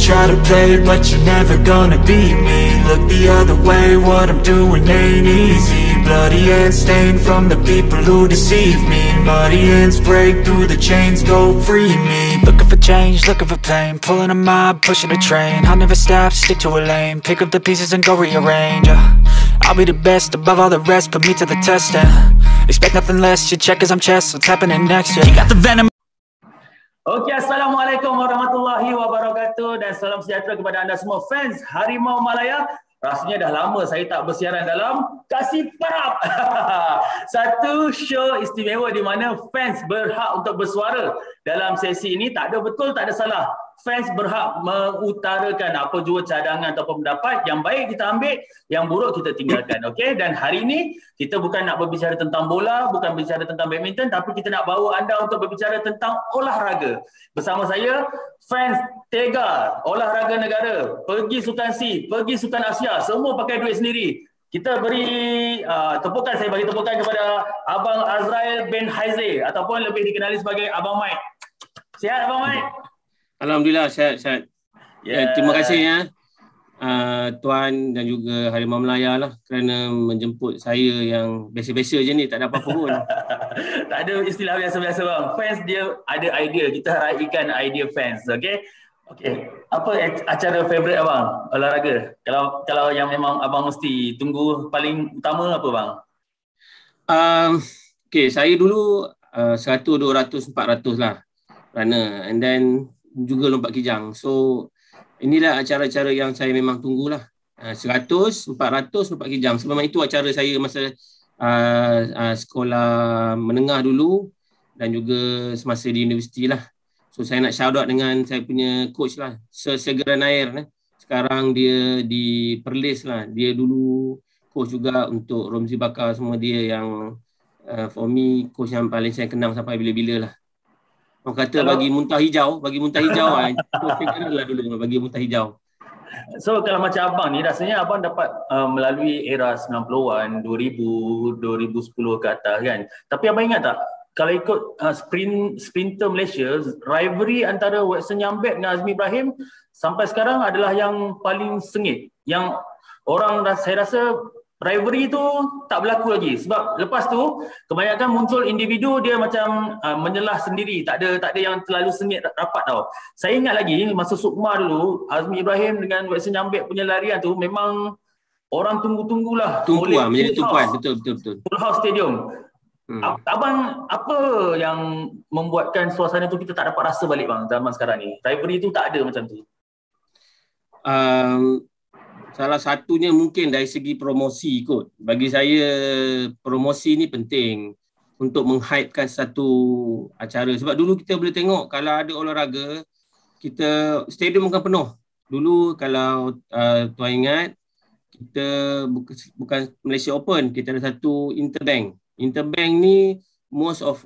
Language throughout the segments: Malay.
try to play, but you're never gonna beat me. Look the other way, what I'm doing ain't easy. Bloody hands stained from the people who deceive me. Muddy hands break through the chains, go free me. Looking for change, looking for pain, pulling a mob, pushing a train. I'll never stop, stick to a lane, pick up the pieces and go rearrange. I'll be the best above all the rest, put me to the test and expect nothing less, you check as I'm chess, what's happening next, yeah. You got the venom. Okey, Assalamualaikum warahmatullahi wabarakatuh dan salam sejahtera kepada anda semua fans Harimau Malaya. Rasanya dah lama saya tak bersiaran dalam Kasih Parab. Satu show istimewa di mana fans berhak untuk bersuara dalam sesi ini. Tak ada betul, tak ada salah. Fans berhak mengutarakan apa jua cadangan ataupun pendapat. Yang baik kita ambil, yang buruk kita tinggalkan. Okey, dan hari ini kita bukan nak berbicara tentang bola, bukan berbicara tentang badminton, tapi kita nak bawa anda untuk berbicara tentang olahraga. Bersama saya, fans Tega, olahraga negara, pergi Sukan C, pergi Sukan Asia, semua pakai duit sendiri. Kita beri tepukan, saya bagi tepukan kepada Abang Azrael bin Haize ataupun lebih dikenali sebagai Abang Mike. Sihat Abang Mike? Alhamdulillah, sihat. Yeah. Terima kasih ya Tuan dan juga Harimau Melaya lah kerana menjemput saya yang biasa-biasa je ni, tak ada apa-apa pun. Tak ada istilah biasa-biasa bang. Fans dia ada idea, kita raikan idea fans, okey? Okey, apa acara favourite abang olahraga? Kalau yang memang abang mesti tunggu paling utama apa bang? Okey, saya dulu 100, 200, 400 lah runner, and then juga lompat kijang. So inilah acara-acara yang saya memang tunggulah. 100, 400 lompat kijang. Sebab itu acara saya masa sekolah menengah dulu dan juga semasa di universiti lah. So saya nak shout out dengan saya punya coach lah, Sir Segeranair. Sekarang dia di Perlis lah. Dia dulu coach juga untuk Romzi Bakar, semua dia yang for me coach yang paling saya kenang sampai bila-bila lah. Orang kata bagi muntah hijau lah. Coach lah dulu bagi muntah hijau. So kalau macam abang ni, rasanya abang dapat melalui era 90-an, 2000, 2010 ke atas kan. Tapi abang ingat tak, kalau ikut sprinter Malaysia, rivalry antara Watson Nyambek dengan Azmi Ibrahim sampai sekarang adalah yang paling sengit. Yang orang saya rasa rivalry tu tak berlaku lagi. Sebab lepas tu kebanyakan muncul individu dia macam menyelah sendiri, tak ada yang terlalu sengit rapat tau. Saya ingat lagi masa Sukma dulu, Azmi Ibrahim dengan Watson Nyambek punya larian tu memang orang tunggu-tunggulah. Tunggu lah, menjadi tumpuan. Betul. Full House Stadium. Abang, apa yang membuatkan suasana tu kita tak dapat rasa balik bang zaman sekarang ni? Rivalry tu tak ada macam tu. Salah satunya mungkin dari segi promosi kot. Bagi saya promosi ni penting untuk menghypekan satu acara. Sebab dulu kita boleh tengok kalau ada olahraga, kita stadium bukan penuh. Dulu kalau tuan ingat, kita bukan Malaysia Open, kita ada satu Interbank. Interbank ni most of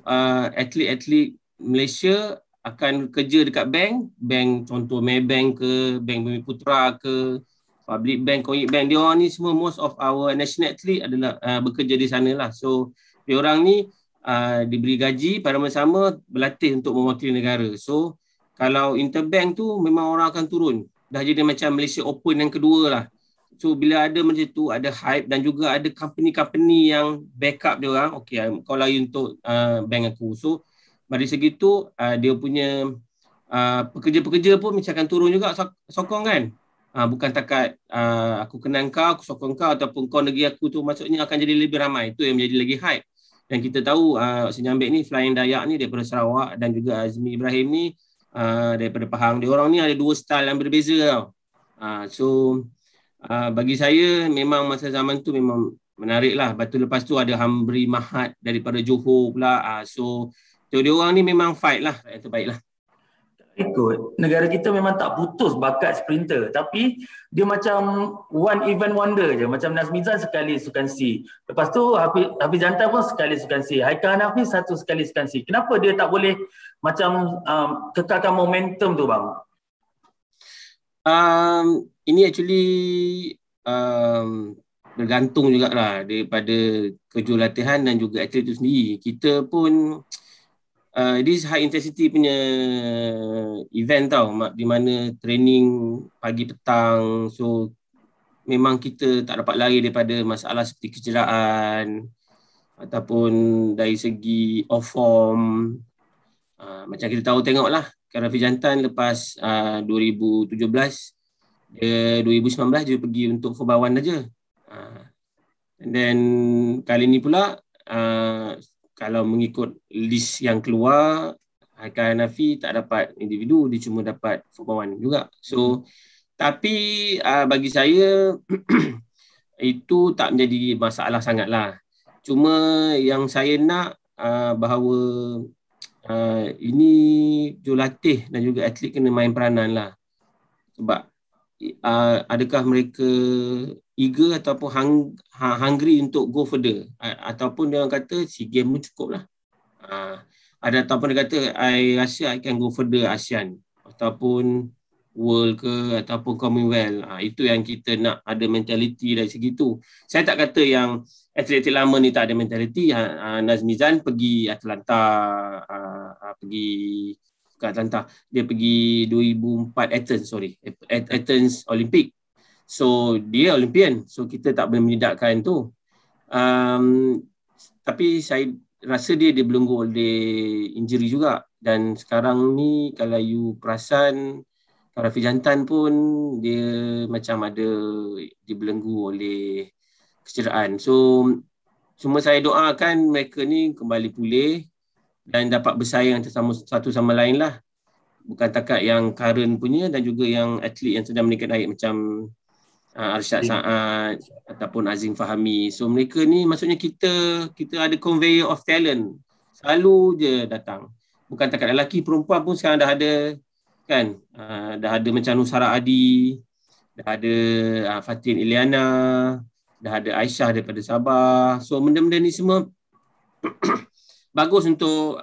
atlet-atlet Malaysia akan kerja dekat bank contoh Maybank ke, Bank Bumi Putra ke, Public Bank, Konik Bank. Dia orang ni semua most of our national athlete adalah bekerja di sana lah. So dia orang ni diberi gaji pada masa sama berlatih untuk mewakili negara. So kalau Interbank tu memang orang akan turun. Dah jadi macam Malaysia Open yang kedua lah. So bila ada macam tu, ada hype dan juga ada company-company yang backup dia orang. Okay, kau lari untuk bank aku. So dari segi tu dia punya pekerja-pekerja pun macam akan turun juga sokong kan. Bukan takat aku kenal kau, aku sokong kau, ataupun kau negeri aku tu, maksudnya akan jadi lebih ramai. Itu yang menjadi lagi hype. Dan kita tahu Senyambek ni, Flying Dayak ni daripada Sarawak, dan juga Azmi Ibrahim ni daripada Pahang. Dia orang ni ada dua style yang berbeza tau. Bagi saya memang masa zaman tu memang menarik lah. Lepas tu ada Hambri Mahat daripada Johor pula. So dia orang ni memang fight lah, yang terbaik lah. Ikut negara kita memang tak putus bakat sprinter, tapi dia macam one event wonder je. Macam Nazmizan sekali Sukan C, lepas tu Hafiz Jantan pun sekali Sukan C, Haikal Hanafi satu sekali Sukan C. Kenapa dia tak boleh macam kekalkan momentum tu bang? Ini actually bergantung jugalah daripada kerja latihan dan juga atlet itu sendiri. Kita pun this high intensity punya event tau, di mana training pagi petang, so memang kita tak dapat lari daripada masalah seperti kecederaan ataupun dari segi off form. Macam kita tahu tengoklah Raffi Jantan lepas 2017, dia 2019 dia pergi untuk Formula 1 saja. And then kali ni pula kalau mengikut list yang keluar, Haikal Hanafi tak dapat individu, dia cuma dapat Formula 1 juga. So tapi bagi saya itu tak menjadi masalah sangatlah. Cuma yang saya nak bahawa ini jurulatih dan juga atlet kena main peranan lah. Sebab adakah mereka eager ataupun hungry untuk go further, ataupun dia orang kata SEA Games pun cukup lah. Ada ataupun dia kata I rasa I can go further ASEAN ataupun World ke ataupun Commonwealth. Itu yang kita nak, ada mentality dari segi tu. Saya tak kata yang atlet-atlet lama ni tak ada mentality. Nazmizan pergi Atlanta, dia pergi 2004 Athens Olympic. So dia Olympian. So kita tak boleh menidakkan tu. Tapi saya rasa dia belenggu oleh injury juga. Dan sekarang ni kalau you perasan, Raffi Jantan pun dia macam ada dibelenggu oleh kecederaan. So cuma saya doakan mereka ni kembali pulih dan dapat bersaing satu sama lain lah. Bukan takat yang current punya dan juga yang atlet yang sedang meningkat naik macam Arsyad Saad ataupun Azim Fahami. So mereka ni maksudnya kita ada conveyor of talent. Selalu je datang. Bukan takat lelaki, perempuan pun sekarang dah ada kan. Dah ada macam Nusara Adi, dah ada Fatin Iliana, dah ada Aisyah daripada Sabah. So benda-benda ni semua bagus untuk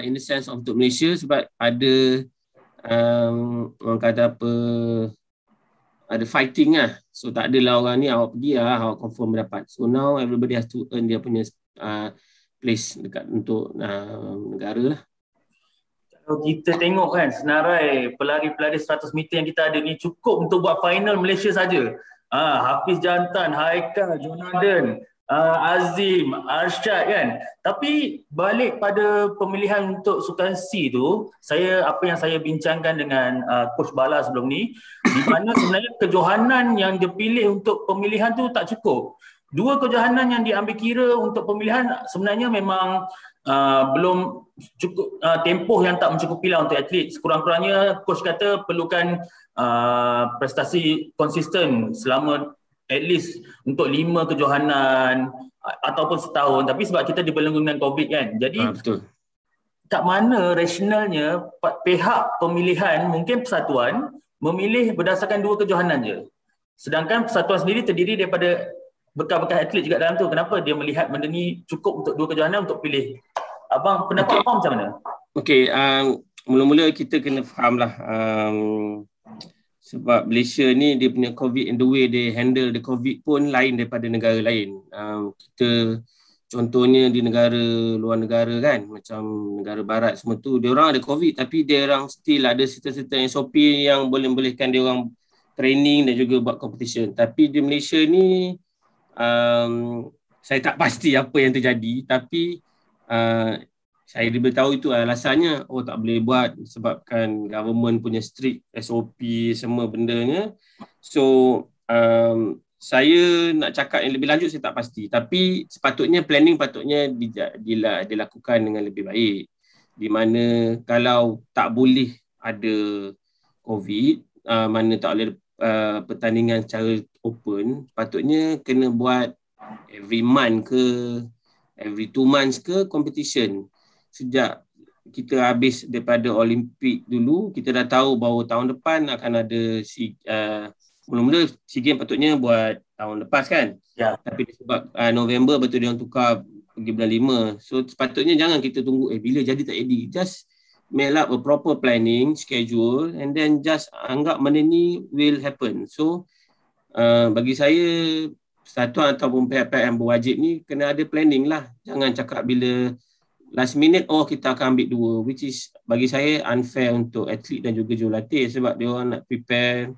in the sense of untuk Malaysia, sebab ada orang kata apa, ada fighting lah. So tak adalah orang ni awak pergi lah, awak confirm dapat. So now everybody has to earn dia punya place dekat untuk negara lah. Kalau kita tengok kan senarai pelari-pelari 100 meter yang kita ada ni cukup untuk buat final Malaysia saja. Hafiz Jantan, Haikal, Jonathan, Azim, Arsyad kan. Tapi balik pada pemilihan untuk Sukan C tu, apa yang saya bincangkan dengan Coach Bala sebelum ni, di mana sebenarnya kejohanan yang dipilih untuk pemilihan tu tak cukup. Dua kejohanan yang diambil kira untuk pemilihan sebenarnya memang belum cukup, tempoh yang tak mencukupi lah untuk atlet. Sekurang-kurangnya coach kata perlukan prestasi konsisten selama at least untuk 5 kejohanan ataupun setahun. Tapi sebab kita dibelenggu dengan COVID kan, jadi betul. Tak mana rasionalnya pihak pemilihan, mungkin persatuan memilih berdasarkan 2 kejohanan je, sedangkan persatuan sendiri terdiri daripada bekas-bekas atlet juga dalam tu. Kenapa dia melihat benda ni cukup untuk 2 kejohanan untuk pilih? Abang, pendapat abang macam mana? Okey, mula-mula kita kena faham lah, sebab Malaysia ni dia punya COVID and the way they handle the COVID pun lain daripada negara lain. Kita contohnya di negara luar negara kan, macam negara barat semua tu, dia orang ada COVID tapi dia orang still ada certain SOP yang boleh-bolehkan dia orang training dan juga buat competition. Tapi di Malaysia ni saya tak pasti apa yang terjadi, tapi saya diberitahu itu alasannya tak boleh buat sebabkan government punya strict SOP semua bendanya. So saya nak cakap yang lebih lanjut saya tak pasti, tapi sepatutnya planning patutnya dilakukan dengan lebih baik, di mana kalau tak boleh ada COVID, mana tak boleh pertandingan secara open, patutnya kena buat every month ke every 2 months ke competition. Sejak kita habis daripada Olimpik dulu, kita dah tahu bahawa tahun depan akan ada mula-mula SEA Games patutnya buat tahun lepas kan. Ya. Tapi sebab November betul dia orang tukar pergi bulan 5. So sepatutnya jangan kita tunggu bila jadi tak jadi. Just make up a proper planning, schedule, and then just anggap benda ni will happen. So bagi saya, persatuan ataupun pihak-pihak yang berwajib ni kena ada planning lah. Jangan cakap bila last minute kita akan ambil 2, which is bagi saya unfair untuk atlet dan juga jurulatih sebab dia orang nak prepare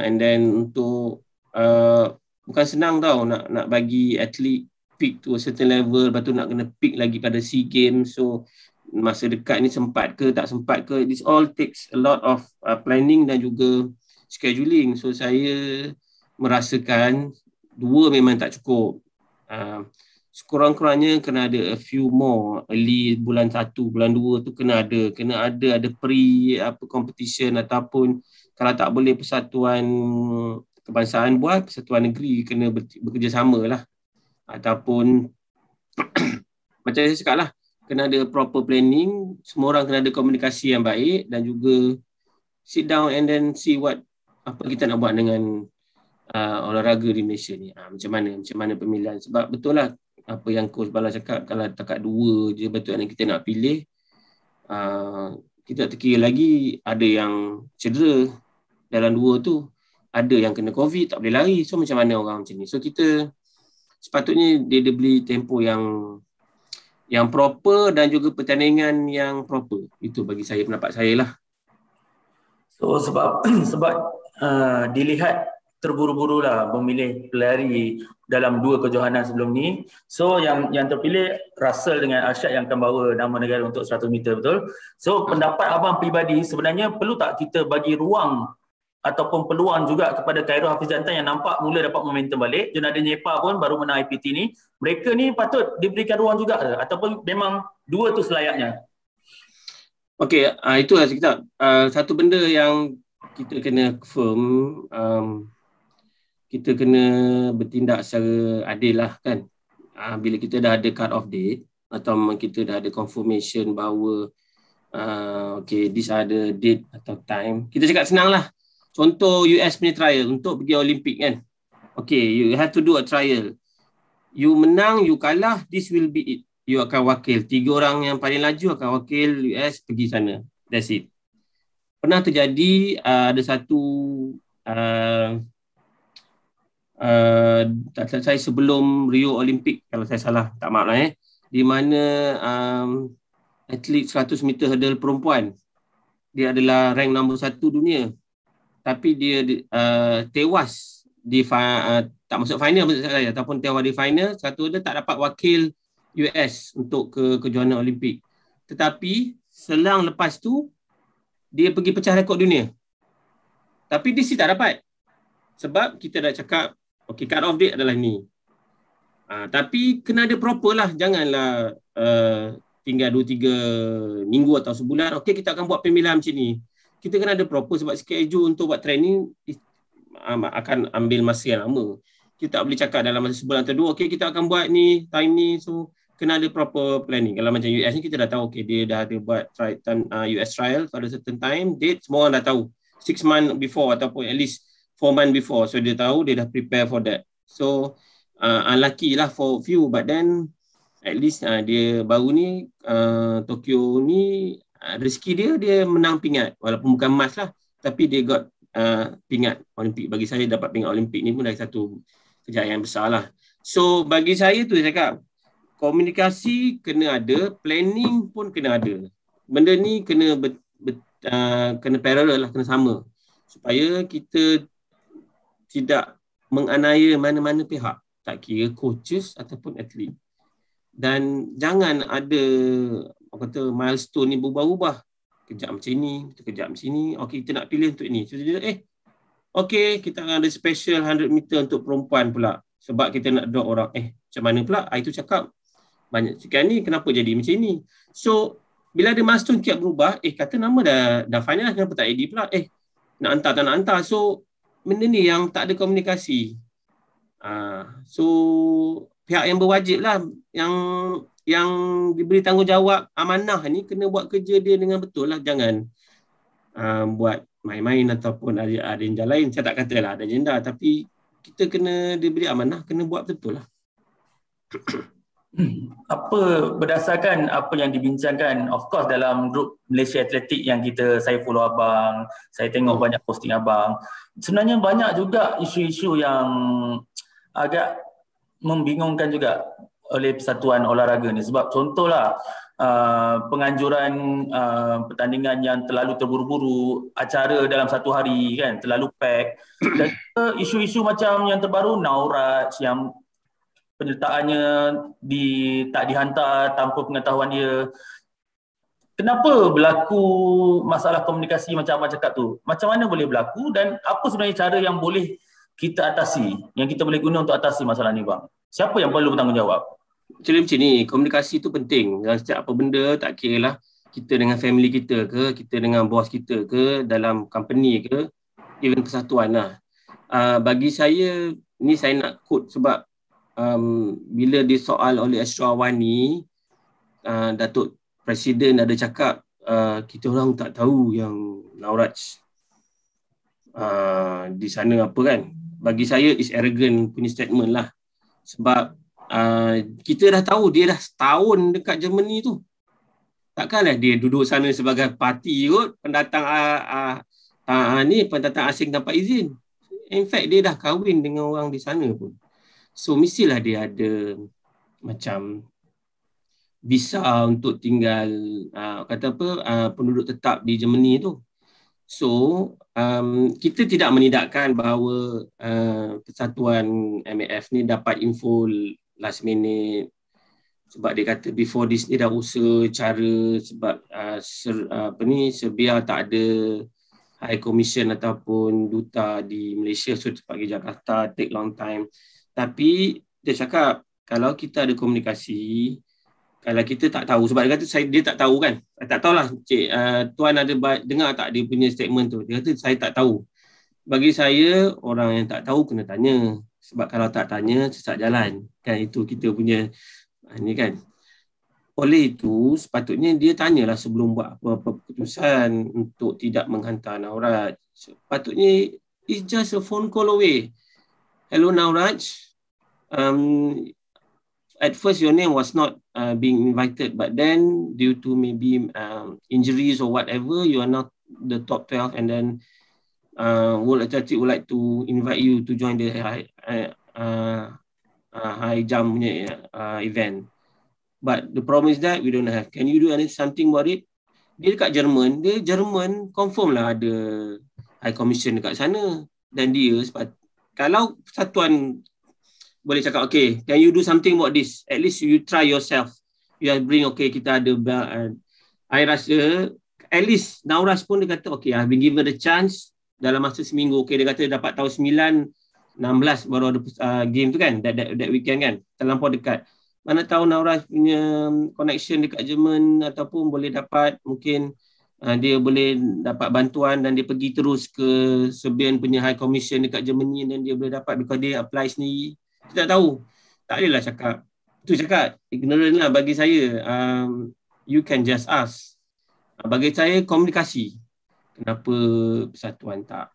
and then untuk bukan senang tau nak bagi atlet peak to a certain level, lepas tu nak kena peak lagi pada SEA Games. So masa dekat ni sempat ke tak sempat ke, this all takes a lot of planning dan juga scheduling. So saya merasakan 2 memang tak cukup. Sekurang-kurangnya kena ada a few more early bulan 1, bulan 2 tu kena ada pre competition, ataupun kalau tak boleh persatuan kebangsaan buat, persatuan negeri kena bekerjasama lah, ataupun macam saya cakap lah, kena ada proper planning, semua orang kena ada komunikasi yang baik dan juga sit down and then see apa kita nak buat dengan olahraga di Malaysia ni. Macam mana pemilihan, sebab betul lah apa yang Coach Bala cakap, kalau takat 2 je betul yang kita nak pilih, kita terkira lagi ada yang cedera dalam 2 tu, ada yang kena COVID tak boleh lari, so macam mana orang macam ni. So kita sepatutnya dia beli tempoh yang proper dan juga pertandingan yang proper. Itu bagi saya, pendapat saya lah. So sebab dilihat terburu-buru lah memilih pelari dalam 2 kejohanan sebelum ni. So yang terpilih Russell dengan Arsyad yang akan bawa nama negara untuk 100 meter, betul? So pendapat abang pribadi, sebenarnya perlu tak kita bagi ruang ataupun peluang juga kepada Khairul Hafiz Jantan yang nampak mula dapat momentum balik, Junadin Nyepa pun baru menang IPT ni, mereka ni patut diberikan ruang juga ke? Ataupun memang 2 tu selayaknya? Okey, itulah kita satu benda yang kita kena firm, kita kena bertindak secara adil lah kan. Bila kita dah ada cut off date atau kita dah ada confirmation bahawa these are the date atau time, kita cakap senang lah. Contoh US punya trial untuk pergi Olimpik kan. Okay, you have to do a trial. You menang, you kalah, this will be it. You akan wakil. 3 orang yang paling laju akan wakil US pergi sana. That's it. Pernah terjadi ada satu saya sebelum Rio Olimpik, kalau saya salah, tak maaf lah di mana atlet 100 meter hurdle perempuan, dia adalah rank nombor 1 dunia. Tapi dia tewas di tak masuk final ataupun tewas di final, satu dia tak dapat wakil US untuk ke kejohanan Olimpik. Tetapi selang lepas tu dia pergi pecah rekod dunia. Tapi dia tak dapat. Sebab kita dah cakap cut off date adalah ni. Tapi kena ada proper lah, janganlah tinggal 2-3 minggu atau sebulan, kita akan buat pemilihan macam ni. Kita kena ada proper, sebab schedule untuk buat training akan ambil masa yang lama. Kita tak boleh cakap dalam masa sebulan atau 2, kita akan buat ni, time ni. So kena ada proper planning. Kalau macam US ni kita dah tahu, dia dah ada buat US trial pada certain time, date, semua orang dah tahu 6 months before ataupun at least 4 months before. So dia tahu, dia dah prepare for that. So unlucky lah for few, but then at least dia baru ni Tokyo ni rezeki dia menang pingat, walaupun bukan emas lah, tapi dia got pingat Olimpik. Bagi saya dapat pingat Olimpik ni pun dah satu kejayaan besar lah. So bagi saya tu saya cakap, komunikasi kena ada, planning pun kena ada. Benda ni kena kena parallel lah, kena sama, supaya kita tidak menganiaya mana-mana pihak, tak kira coaches ataupun atlet. Dan jangan ada milestone ni berubah-ubah. Kejap macam ni, kejap macam ni. Kita nak pilih untuk ni. So dia kita akan ada special 100 meter untuk perempuan pula. Sebab kita nak drop orang. Macam mana pula? Itu cakap banyak sekian ni, kenapa jadi macam ni? So bila ada milestone tiap berubah, kata nama dah final lah, kenapa tak edit pula? Nak hantar tak nak hantar. So benda ni yang tak ada komunikasi. So pihak yang berwajib lah, yang diberi tanggungjawab amanah ni, kena buat kerja dia dengan betul lah. Jangan buat main-main ataupun ada agenda lain. Saya tak katalah ada agenda, tapi kita kena diberi amanah, kena buat betul lah. Berdasarkan apa yang dibincangkan, of course dalam grup Malaysia Atletik yang saya follow abang, saya tengok banyak posting abang, sebenarnya banyak juga isu-isu yang agak membingungkan juga. oleh persatuan olahraga ni. Sebab contohlah penganjuran pertandingan yang terlalu terburu-buru, acara dalam satu hari kan terlalu pack, dan isu-isu macam yang terbaru Nauraj yang penyertaannya tak dihantar tanpa pengetahuan dia. Kenapa berlaku masalah komunikasi macam abang cakap tu? Macam mana boleh berlaku dan apa sebenarnya cara yang boleh kita atasi, yang kita boleh guna untuk atasi masalah ni bang? Siapa yang perlu bertanggungjawab? Macam ni, komunikasi tu penting. Dalam setiap apa benda, tak kira lah kita dengan family kita ke, kita dengan bos kita ke, dalam company ke, even persatuan lah. Bagi saya, ni saya nak quote sebab bila disoal oleh Ashraf Awani, Datuk Presiden ada cakap, kita orang tak tahu yang Nauraj di sana apa kan. Bagi saya is arrogant punya statement lah. Sebab kita dah tahu dia dah setahun dekat Germany tu. Takkanlah dia duduk sana sebagai parti kot, pendatang pendatang asing tanpa izin. In fact dia dah kahwin dengan orang di sana pun. So mestilah dia ada macam visa untuk tinggal penduduk tetap di Germany tu. So kita tidak menidakkan bahawa persatuan MAF ni dapat info last minute sebab dia kata before this ni dah usaha cara sebab sebiar tak ada High Commission ataupun duta di Malaysia, so pergi Jakarta take long time. Tapi dia cakap kalau kita ada komunikasi, kalau kita tak tahu, sebab dia kata dia tak tahu kan. Tak tahulah cik, tuan ada dengar tak dia punya statement tu. Dia kata saya tak tahu. Bagi saya, orang yang tak tahu kena tanya. Sebab kalau tak tanya, sesat jalan. Kan itu kita punya ni kan. Oleh itu, sepatutnya dia tanyalah sebelum buat apa-apa keputusan untuk tidak menghantar Nauraj. Sepatutnya, it's just a phone call away. Hello Nauraj. At first your name was not being invited, but then due to maybe injuries or whatever, you are not the top 12, and then World Athletics would like to invite you to join the high jump event. But the problem is that we don't have. Can you do something about it? Dia dekat Jerman, Jerman confirm lah ada High Commission dekat sana, dan dia kalau persatuan boleh cakap, okay, can you do something about this? At least you try yourself. You have bring, okay, kita ada, I rasa, at least Nauraj pun dia kata, okay, I've been given the chance dalam masa seminggu. Okay, dia kata dapat tahun 9, 16 baru ada game tu kan, that weekend kan, terlampau dekat. Mana tahu Nauraj punya connection dekat Jerman ataupun boleh dapat, mungkin dia boleh dapat bantuan dan dia pergi terus ke Serbian punya High Commission dekat Germany dan dia boleh dapat because dia apply sendiri. Kita tak tahu. Tak adalah cakap. Itu cakap. Ignorant lah bagi saya. You can just ask. Bagi saya komunikasi. Kenapa persatuan tak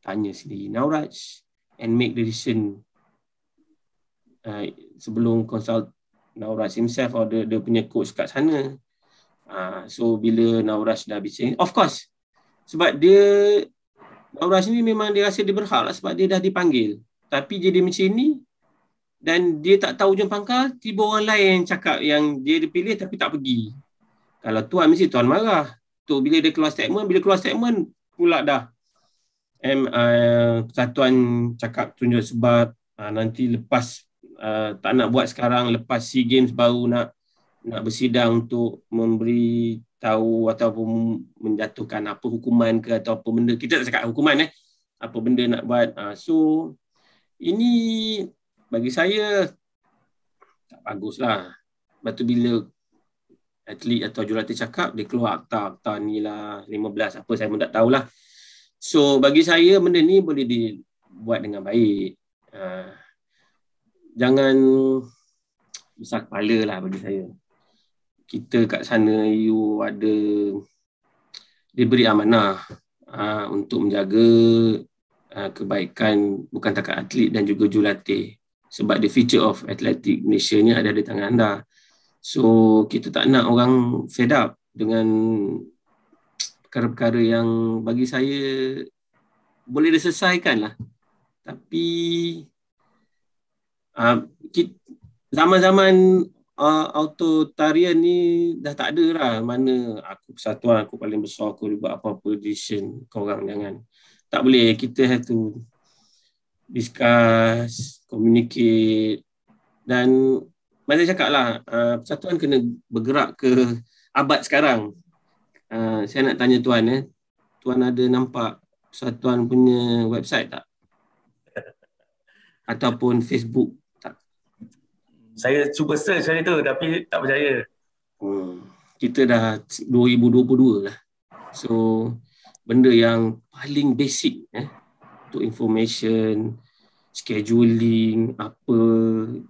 tanya sendiri Nauraj and make the decision sebelum consult Nauraj himself or dia punya coach kat sana. So bila Nauraj dah bising, of course. Sebab Nauraj ni memang dia rasa dia berhak lah sebab dia dah dipanggil. Tapi jadi macam ni, dan dia tak tahu ujung pangkal, tiba orang lain yang cakap yang dia dipilih tapi tak pergi. Kalau tuan mesti tuan marah. Tu bila dia keluar statement, pula dah persatuan cakap tunjuk sebab nanti lepas tak nak buat sekarang, lepas SEA Games baru nak bersidang untuk memberi tahu ataupun menjatuhkan apa hukuman ke atau apa benda. Kita tak cakap hukuman apa benda nak buat. So ini bagi saya tak baguslah. Lepas tu bila atlet atau jurulatih cakap, dia keluar akta ni lah 15 apa saya pun tak tahulah. So bagi saya benda ni boleh dibuat dengan baik. Jangan besar kepala lah bagi saya. Kita kat sana diberi amanah untuk menjaga kebaikan bukan takat atlet dan juga jurulatih. Sebab the future of atletik Malaysia ni ada di tangan anda. So kita tak nak orang fed up dengan perkara-perkara yang bagi saya boleh diselesaikan lah. Tapi zaman-zaman authoritarian ni dah tak ada lah. Mana aku persatuan, aku paling besar, aku boleh buat apa-apa decision, korang jangan. Tak boleh, kita have to discuss, communicate. Dan macam cakap lah, persatuan kena bergerak ke abad sekarang. Saya nak tanya Tuan, Tuan ada nampak persatuan punya website tak? Ataupun Facebook tak? Saya cuba search hari tu tapi tak berjaya. Kita dah 2022 lah. So, benda yang paling basic untuk information, scheduling, apa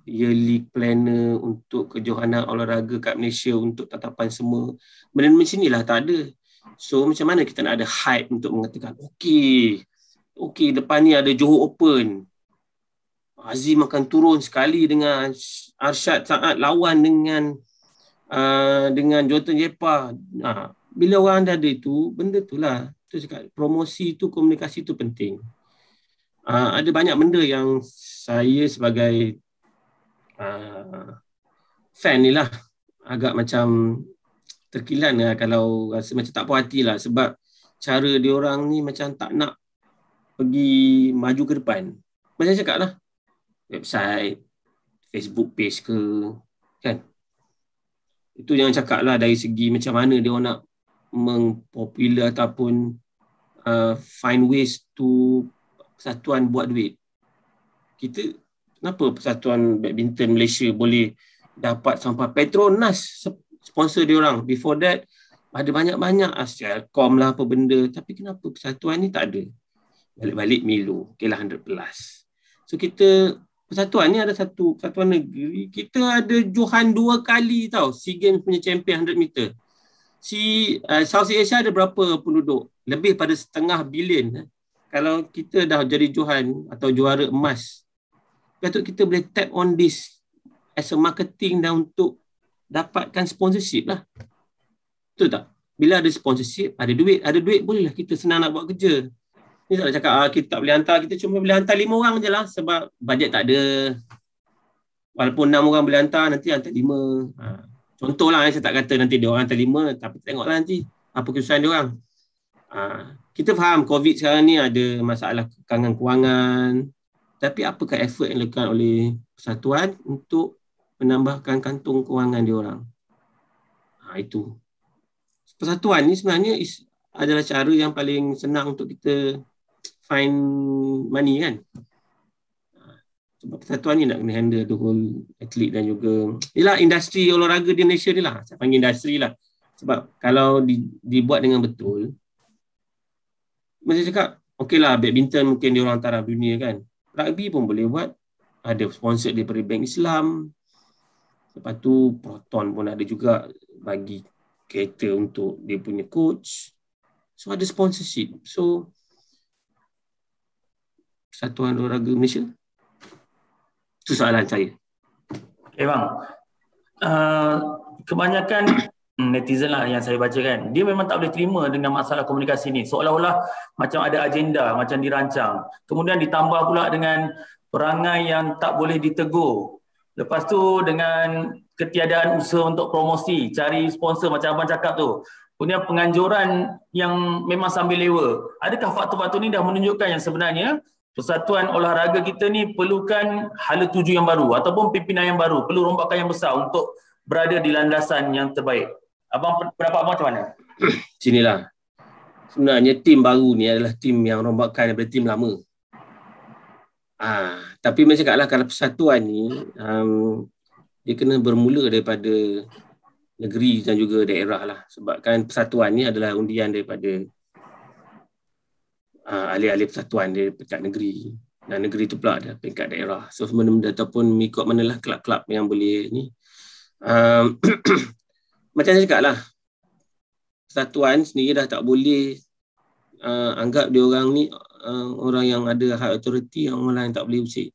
yearly planner untuk kejohanan olahraga kat Malaysia untuk tatapan semua. Benda macam ni lah tak ada. So macam mana kita nak ada hype untuk mengatakan okey depan ni ada Johor Open. Azim akan turun sekali dengan Arsyad Saad lawan dengan Jonathan Jepa. Bila orang dah ada itu, benda tu lah. Tu cakap promosi tu, komunikasi tu penting. Ada banyak benda yang saya sebagai fan ni lah agak macam terkilan lah kalau rasa macam tak puas hati lah sebab cara diorang ni macam tak nak pergi maju ke depan. Macam cakap lah, website, Facebook page ke, kan? Itu jangan cakap lah dari segi macam mana dia nak mengpopular ataupun find ways to persatuan buat duit. Kenapa persatuan badminton Malaysia boleh dapat sampai Petronas sponsor dia orang? Before that ada banyak-banyak Selcom lah apa benda, tapi kenapa persatuan ni tak ada? Balik-balik Milo, okeylah 100+. So kita persatuan ni ada satu persatuan negeri, kita ada Johan 2 kali tau SEA Games punya champion 100 meter. Southeast Asia ada berapa penduduk? Lebih pada 500 bilion. Kalau kita dah jadi Johan atau juara emas, patut kita boleh tap on this as a marketing dan untuk dapatkan sponsorship lah. Betul tak? Bila ada sponsorship, ada duit bolehlah kita senang nak buat kerja. Ni tak nak cakap kita tak boleh hantar, kita cuma boleh hantar 5 orang je lah sebab bajet tak ada. Walaupun 6 orang boleh hantar, nanti hantar 5. Contohlah, saya tak kata nanti dia orang hantar 5, tapi tengoklah nanti apa kesusahan dia orang. Kita faham COVID sekarang ni ada masalah kekangan kewangan, tapi apakah effort yang dilakukan oleh persatuan untuk menambahkan kantung kewangan dia orang? Itu. Persatuan ni sebenarnya adalah cara yang paling senang untuk kita find money, kan? Sebab persatuan ni nak kena handle the whole atlet dan juga ialah industri olahraga di Malaysia ni lah. Saya panggil industri lah. Sebab kalau dibuat dengan betul, macam cakap, okeylah badminton mungkin dia orang taraf dunia, kan? Rugby pun boleh buat. Ada sponsor daripada Bank Islam. Lepas tu Proton pun ada juga bagi kereta untuk dia punya coach. So ada sponsorship. So Persatuan Olahraga Malaysia. Itu soalan saya. Okay bang. Kebanyakan netizen lah yang saya baca, kan, dia memang tak boleh terima dengan masalah komunikasi ni. Seolah-olah macam ada agenda, macam dirancang. Kemudian ditambah pula dengan perangai yang tak boleh ditegur. Lepas tu dengan ketiadaan usaha untuk promosi, cari sponsor macam abang cakap tu. Kemudian penganjuran yang memang sambil lewa. Adakah faktor-faktor ni dah menunjukkan yang sebenarnya persatuan olahraga kita ni perlukan hala tuju yang baru ataupun pimpinan yang baru, perlu rombakan yang besar untuk berada di landasan yang terbaik? Abang, pendapat abang macam mana? Sinilah. Sebenarnya tim baru ni adalah tim yang rombakan daripada tim lama. Tapi macam cakaplah, kalau persatuan ni dia kena bermula daripada negeri dan juga daerah lah. Sebab kan persatuan ni adalah undian daripada ahli-ahli persatuan dia peringkat negeri. Dan negeri tu pula ada peringkat daerah. So benda-benda ataupun mengikut manalah kelab-kelab yang boleh ni. Macam saya cakap lah, persatuan sendiri dah tak boleh anggap dia orang ni orang yang ada high authority, orang lain tak boleh usik.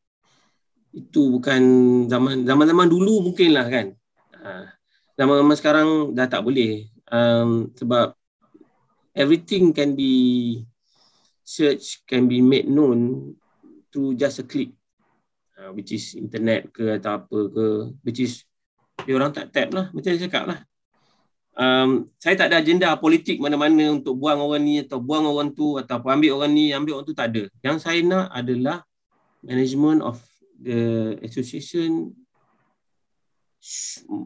Itu bukan zaman-zaman dulu mungkin lah, kan. Zaman-zaman sekarang dah tak boleh. Sebab everything can be search, can be made known through just a click. which is internet ke atau apa ke, which is dia orang tak tap lah, macam saya cakap lah. Saya tak ada agenda politik mana-mana untuk buang orang ni atau buang orang tu atau ambil orang ni, ambil orang tu, tak ada. Yang saya nak adalah management of the association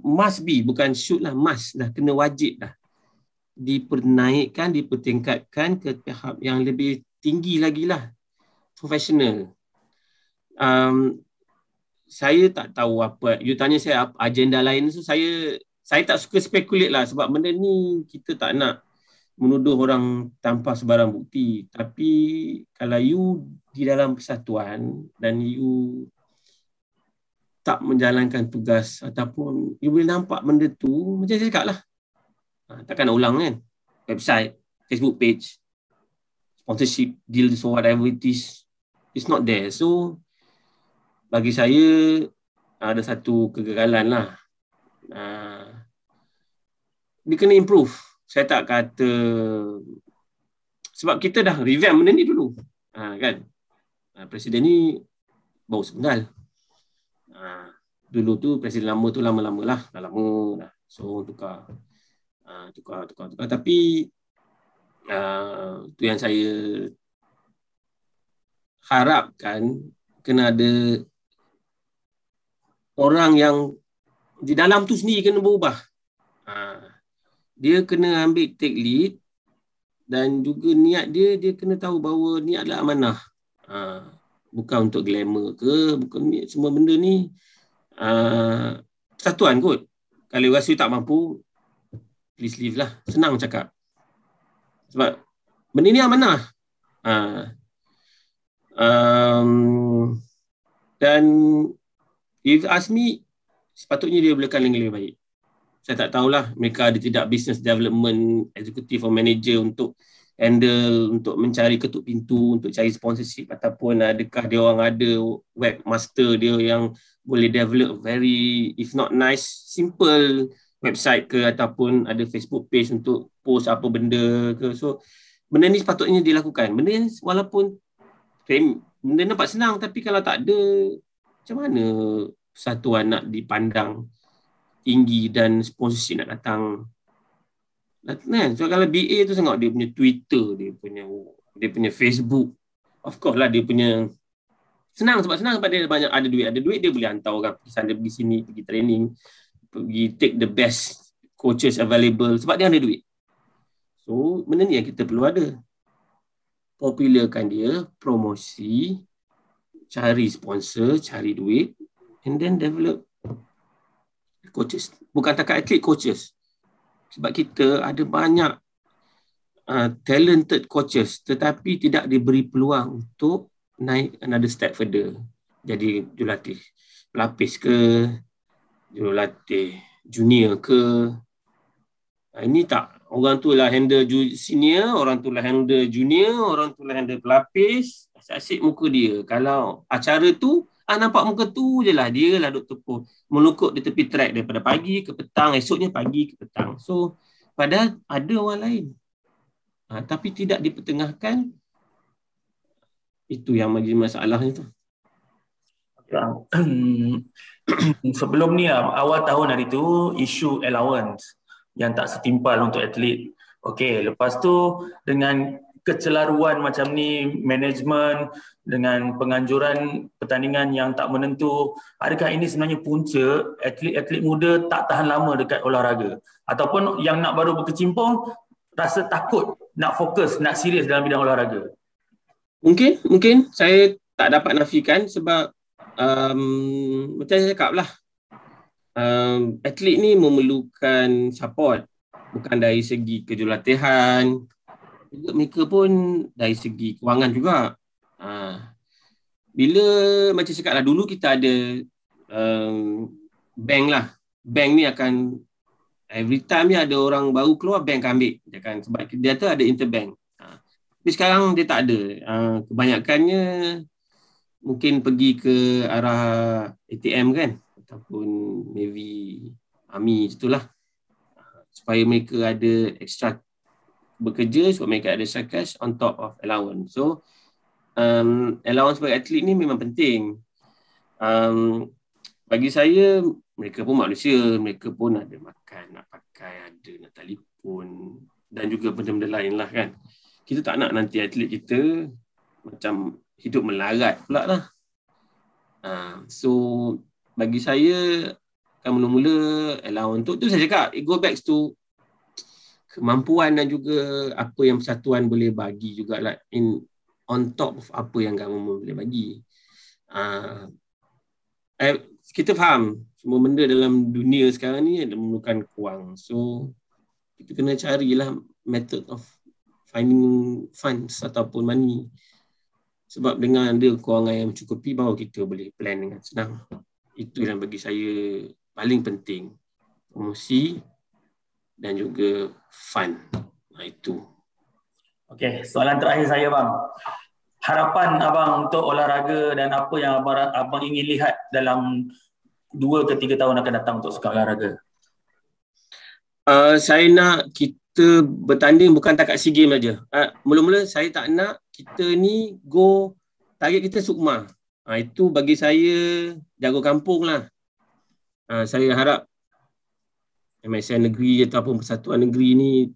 must be, bukan should lah, must lah, kena wajib lah dipernaikkan, dipertingkatkan ke tahap yang lebih tinggi lagi lah, profesional. Saya tak tahu apa, you tanya saya apa agenda lain, so saya tak suka spekulate lah, sebab benda ni kita tak nak menuduh orang tanpa sebarang bukti. Tapi kalau you di dalam persatuan dan you tak menjalankan tugas ataupun you boleh nampak benda tu, macam saya cakap lah, takkan nak ulang kan, website, Facebook page, sponsorship deal, so whatever it is, it's not there. So bagi saya ada satu kegagalan lah. Dia kena improve. Saya tak kata, sebab kita dah revamp benda ni dulu, kan. Presiden ni baru sepenggal. Dulu tu presiden lama tu lama-lama lah, dah lama dah. So tukar. Tapi tu yang saya harapkan, kena ada orang yang di dalam tu sendiri kena berubah. Dia kena ambil take lead dan juga niat dia kena tahu bahawa ni adalah amanah. Bukan untuk glamour ke, bukan semua benda ni persatuan kot. Kalau rasa tak mampu, please leave lah. Senang cakap. Sebab benda ni amanah. Dan if ask me, sepatutnya dia bolehkan lebih baik. Saya tak tahulah mereka ada tidak business development, executive or manager untuk handle, untuk mencari ketuk pintu, untuk cari sponsorship, ataupun adakah dia orang ada webmaster dia yang boleh develop very, if not nice, simple website ke, ataupun ada Facebook page untuk post apa benda ke. So benda ni sepatutnya dilakukan. Benda ni walaupun benda nampak senang, tapi kalau tak ada, macam mana persatuan nak dipandang tinggi dan sponsorship nak datang? So kalau BA tu tengok dia punya Twitter, dia punya Facebook, of course lah dia punya senang, sebab dia banyak ada duit dia boleh hantar orang pergi sana pergi sini, pergi training, pergi take the best coaches available, sebab dia ada duit. So benda ni yang kita perlu ada, popularkan dia, promosi, cari sponsor, cari duit, and then develop coaches. Bukan takat atlet, coaches. Sebab kita ada banyak talented coaches tetapi tidak diberi peluang untuk naik another step further. Jadi jurulatih pelapis ke, jurulatih junior ke. Ini tak. Orang tu lah handle senior, orang tu lah handle junior, orang tu lah handle pelapis. Asyik muka dia. Kalau acara tu, nampak muka tu je lah. Dia lah Dr. Poh melukuk di tepi track daripada pagi ke petang, esoknya pagi ke petang. So, padahal ada orang lain. Tapi tidak dipertengahkan. Itu yang menjadi masalahnya tu. Sebelum ni awal tahun hari tu, isu allowance yang tak setimpal untuk atlet. Okey, lepas tu dengan kecelaruan macam ni, management dengan penganjuran pertandingan yang tak menentu, adakah ini sebenarnya punca atlet-atlet muda tak tahan lama dekat olahraga? Ataupun yang nak baru berkecimpung rasa takut nak fokus, nak serius dalam bidang olahraga? Mungkin saya tak dapat nafikan sebab macam saya cakap lah, atlet ni memerlukan support, bukan dari segi kejurulatihan, juga mereka pun dari segi kewangan juga. Bila macam cakap lah, dulu kita ada bank lah. Bank ni akan every time ni ada orang baru keluar, bank akan ambil. Kan? Sebab dia tu ada interbank. Tapi sekarang dia tak ada. Kebanyakannya mungkin pergi ke arah ATM kan, ataupun Navy, Army itulah. Supaya mereka ada extra bekerja, sebab mereka ada extra cash on top of allowance. So allowance sebagai atlet ni memang penting. Bagi saya, mereka pun manusia, mereka pun ada makan, nak pakai, ada nak telefon dan juga benda-benda lain lah kan. Kita tak nak nanti atlet kita macam hidup melarat pula lah. So bagi saya kan mula-mula allowance untuk tu saya cakap, it go back to kemampuan dan juga apa yang persatuan boleh bagi jugalah on top of apa yang government boleh bagi. Kita faham semua benda dalam dunia sekarang ni ada memerlukan kewangan. So kita kena carilah method of finding funds ataupun money. Sebab dengan ada kewangan yang mencukupi baru kita boleh plan dengan senang. Itu yang bagi saya paling penting. Promosi dan juga fund. Itu. Okey, soalan terakhir saya bang. Harapan abang untuk olahraga dan apa yang abang ingin lihat dalam 2 ke 3 tahun akan datang untuk sukan olahraga? Saya nak kita bertanding bukan takat SEA Games saja. Mula-mula saya tak nak kita ni go target kita Sukma. Itu bagi saya jago kampung lah. Saya harap MSN negeri ataupun persatuan negeri ni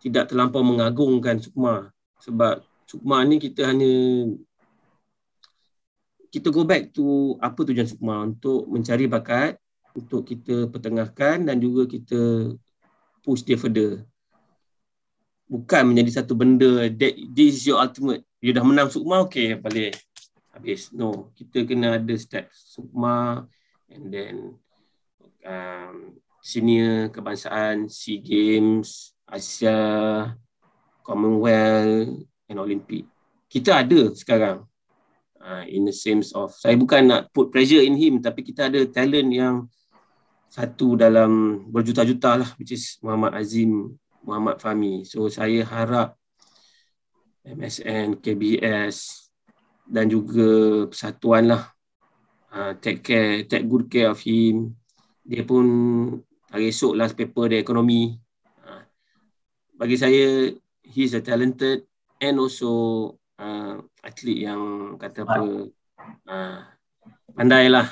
tidak terlampau mengagungkan Sukma. Sebab Sukma ni kita go back to apa tujuan Sukma, untuk mencari bakat, untuk kita pertengahkan dan juga kita push dia further. Bukan menjadi satu benda this is your ultimate. You dah menang Sukma, okay, balik. Habis. No, kita kena ada step Sukma and then senior kebangsaan, SEA Games, Asia, Commonwealth and Olympic. Kita ada sekarang. In the sense of, saya bukan nak put pressure in him, tapi kita ada talent yang satu dalam berjuta-juta lah, which is Muhammad Azim, Muhammad Fahmi. So saya harap MSN, KBS dan juga persatuan lah take good care of him. Dia pun hari esok last paper dia ekonomi. Bagi saya, he's a talented and also atlet yang kata apa, pandai lah.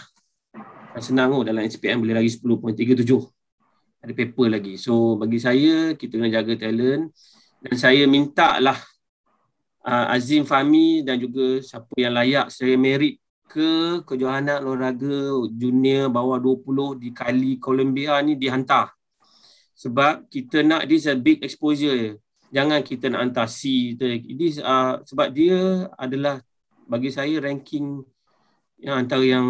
Senang dalam SPM boleh lagi 10.37. Ada paper lagi. So bagi saya, kita kena jaga talent. Dan saya minta lah Azim Fahmi dan juga siapa yang layak saya merit ke kejohanan olahraga junior bawah 20 di Kali Columbia ni dihantar. Sebab kita nak this a big exposure. Jangan kita nak hantar C. Sebab dia adalah bagi saya ranking yang antara yang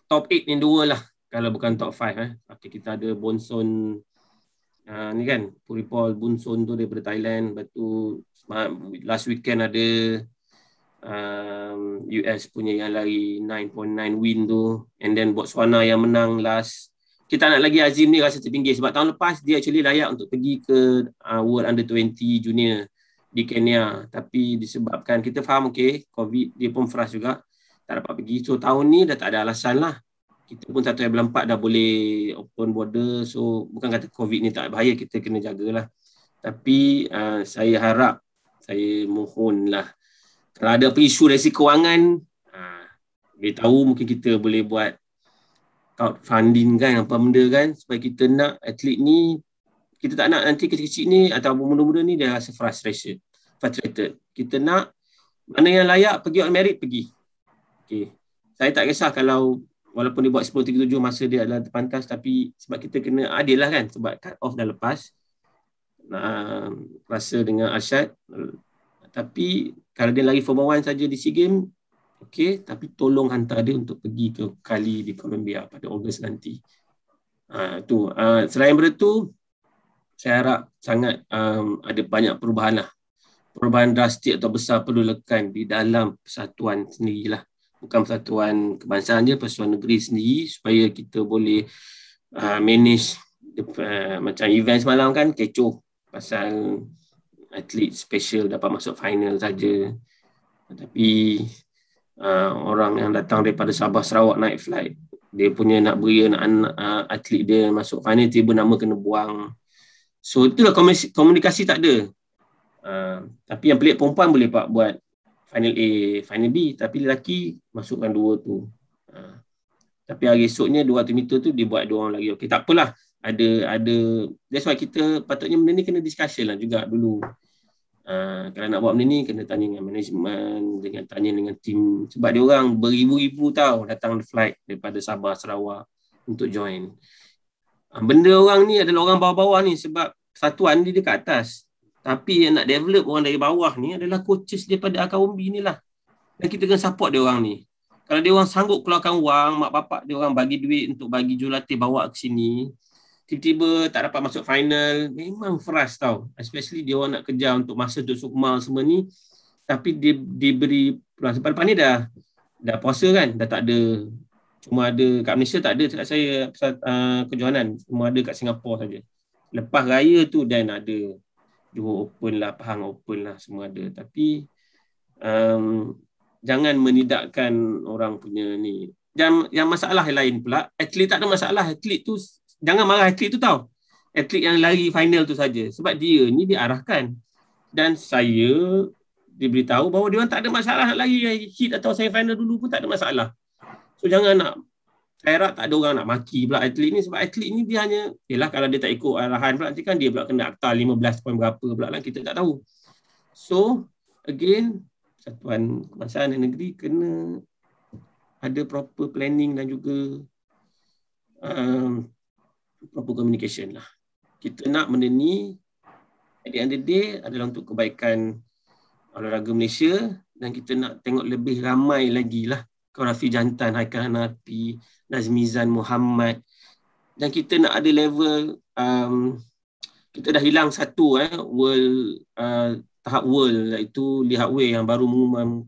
top 8 in the world lah. Kalau bukan top 5. Okay, kita ada Bonson ni kan, Puripol Bonson tu daripada Thailand. Lepas tu last weekend ada US punya yang lari 9.9 win tu. And then Botswana yang menang last. Kita nak lagi Azim ni rasa terpinggir sebab tahun lepas dia actually layak untuk pergi ke World Under 20 Junior di Kenya. Tapi disebabkan kita faham COVID, dia pun frust juga, tak dapat pergi. So tahun ni dah tak ada alasan lah. Kita pun 1 bulan 4 dah boleh open border. So bukan kata COVID ni tak bahaya, kita kena jagalah. Tapi saya harap, saya mohon lah, kalau ada isu dari segi kewangan, dia tahu mungkin kita boleh buat crowdfunding kan, apa benda kan, supaya kita nak atlet ni, kita tak nak nanti kecil-kecil ni ataupun muda-muda ni dia rasa frustrated. Kita nak mana yang layak pergi on merit, pergi. Okay. Saya tak kisah kalau walaupun dia buat 10.37 masa dia adalah terpantas, tapi sebab kita kena adil lah kan, sebab cut off dah lepas. Rasa dengan Arsyad, tapi kalau dia lagi Formula 1 saja di SEA Games, okey, tapi tolong hantar dia untuk pergi ke Kali di Columbia pada Ogos nanti. Selain daripada tu, saya harap sangat ada banyak perubahan lah. Perubahan drastik atau besar perlu dilakukan di dalam persatuan sendirilah. Bukan persatuan kebangsaan je, persatuan negeri sendiri, supaya kita boleh manage macam event semalam kan, kecoh pasal atlet special dapat masuk final saja. Tapi orang yang datang daripada Sabah Sarawak naik flight, dia punya nak beri anak atlet dia masuk final, tiba nama kena buang. So itulah komunikasi tak ada. Tapi yang pelik, perempuan boleh buat final A, final B, tapi lelaki masukkan 2 tu. Tapi hari esoknya 200 meter tu dia buat 2 orang lagi. Okey, tak apalah. Ada that's why kita patutnya benda ni kena discussion lah juga dulu. Kalau nak buat benda ni kena tanya dengan management, dengan tanya dengan tim, sebab dia orang beribu-ribu tau datang flight daripada Sabah, Sarawak untuk join. Benda orang ni adalah orang bawah-bawah ni, sebab satuan dia dekat atas. Tapi yang nak develop orang dari bawah ni adalah coaches daripada Akaumbi ni lah. Dan kita kena support dia orang ni. Kalau dia orang sanggup keluarkan wang, mak bapak dia orang bagi duit untuk bagi jurulatih bawa ke sini, tiba-tiba tak dapat masuk final, memang frust tau. Especially dia orang nak kejar untuk masa untuk Sukmal semua ni, tapi dia diberi peluang. Sebab lepas ni dah puasa kan, dah tak ada. Cuma ada kat Malaysia, tak ada kat saya kejohanan, cuma ada kat Singapura saja. Lepas raya tu dan ada Johor Open lah, Pahang Open lah, semua ada. Tapi jangan menidakkan orang punya ni. Yang masalah lain pula, atlet tak ada masalah. Atlet tu, jangan marah atlet tu tau. Atlet yang lari final tu saja. Sebab dia ni diarahkan. Dan saya diberitahu bahawa dia orang tak ada masalah nak lari hit atau semi final dulu pun tak ada masalah. So jangan nak, saya harap tak ada orang nak maki pula atlet ni, sebab atlet ni dia hanya, yelah kalau dia tak ikut arahan pula, nanti kan dia pula kena akta 15 poin berapa pula lah, kita tak tahu. So again, Satuan Kebangsaan dan Negeri kena ada proper planning dan juga proper communication lah. Kita nak benda ni at the end of the day adalah untuk kebaikan olahraga Malaysia, dan kita nak tengok lebih ramai lagi lah. Rafi Jantan, Haikal Hanafi, Nazmizan Muhammad, dan kita nak ada level kita dah hilang satu world tahap world, iaitu Lee Hak Wei yang baru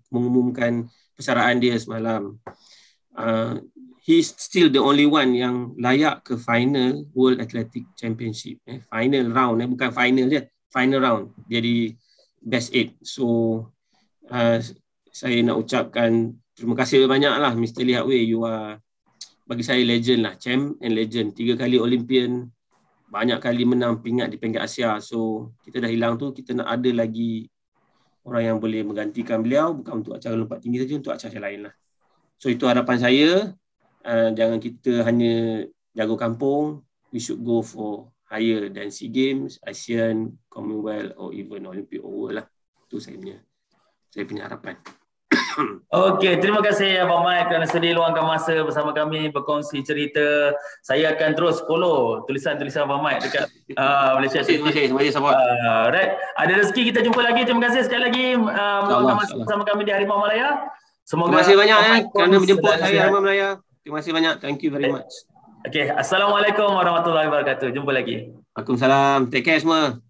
mengumumkan persaraan dia semalam. He's still the only one yang layak ke final World Athletic Championship. Final round, bukan final je, final round. Jadi best 8. So saya nak ucapkan terima kasih banyak lah Mr. Lee Hak Wei. You are, bagi saya, legend lah. Champ and legend. 3 kali Olympian, banyak kali menang pingat di peringkat Asia. So kita dah hilang tu, kita nak ada lagi orang yang boleh menggantikan beliau, bukan untuk acara lompat tinggi saja, untuk acara lain lah. So itu harapan saya. Jangan kita hanya jago kampung. We should go for higher than SEA Games, ASEAN, Commonwealth or even Olympic or World lah. Itu saya punya harapan. Okey, terima kasih Abang Mike kerana sedia luangkan masa bersama kami berkongsi cerita. Saya akan terus follow tulisan-tulisan Abang Mike dekat Malaysia. Terima kasih support. Right. Ada rezeki kita jumpa lagi. Terima kasih sekali lagi luangkan masa bersama kami di Harimau Malaya. Semoga terima kasih banyak kerana menjemput saya Harimau Malaya. Terima kasih banyak. Thank you very much. Okey, Assalamualaikum warahmatullahi wabarakatuh. Jumpa lagi. Waalaikumsalam. Take care semua.